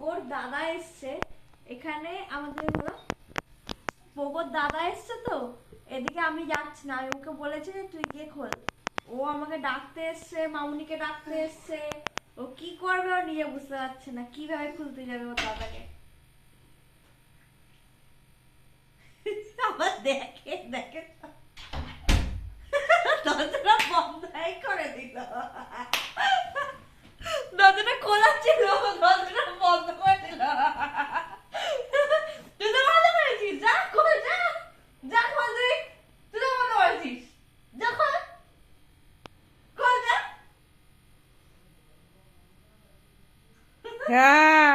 পোগোর দাদা এসছে এখানে আমাদের হলো পোগোর দাদা এসছে তো এদিকে আমি যাচ্ছি না, আমি ওকে বলেছি যে তুই গিয়ে খোল। ও আমাকে ডাকতে এসছে, মামুনিকে ডাকতে এসছে, ও কি করবে ও নিজে বুঝতে পারছে না, কিভাবে খুলতে যাবে ওর দাদাকে। আবার দেখে দেখে দরজাটা বন্ধই করে দিল, দরজাটা খোলা ছিল, দরজাটা বন্ধ করে দিল। তুই তো ভালো করেছিস, যা খোল, যা যা খোল, তুই তো ভালো করেছিস, যা খোল, খোল যা। হ্যাঁ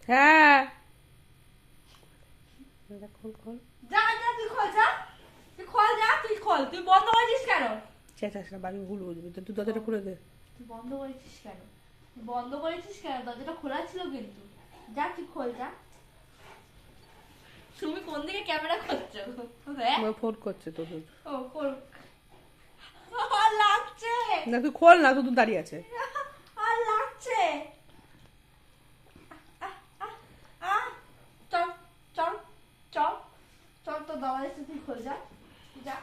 হ্যাঁ খোল খোল। যা যা তুই খোল, যা তুই খোল, যা তুই খোল, তুই বন্ধ করেছিস কেন? চেঁচাস না, বাড়ি ভুল বুঝবি তো, তুই দরজাটা খুলে দে। তুই বন্ধ করেছিস কেন? বন্ধ করেছিস কেন? দরজাটা খোলা ছিল কিন্তু। যা তুই খোল, যা। তুমি কোন দিকে ক্যামেরা করছো? হ্যাঁ আমার ফোন করছে তো তোর। ও করুক, আর লাগছে, না তুই খোল না, তুই দাঁড়িয়ে আছে। আর লাগছে। আহ, চল চল চল চল, তো দাওয়া এসে তুই খোল, যা যা।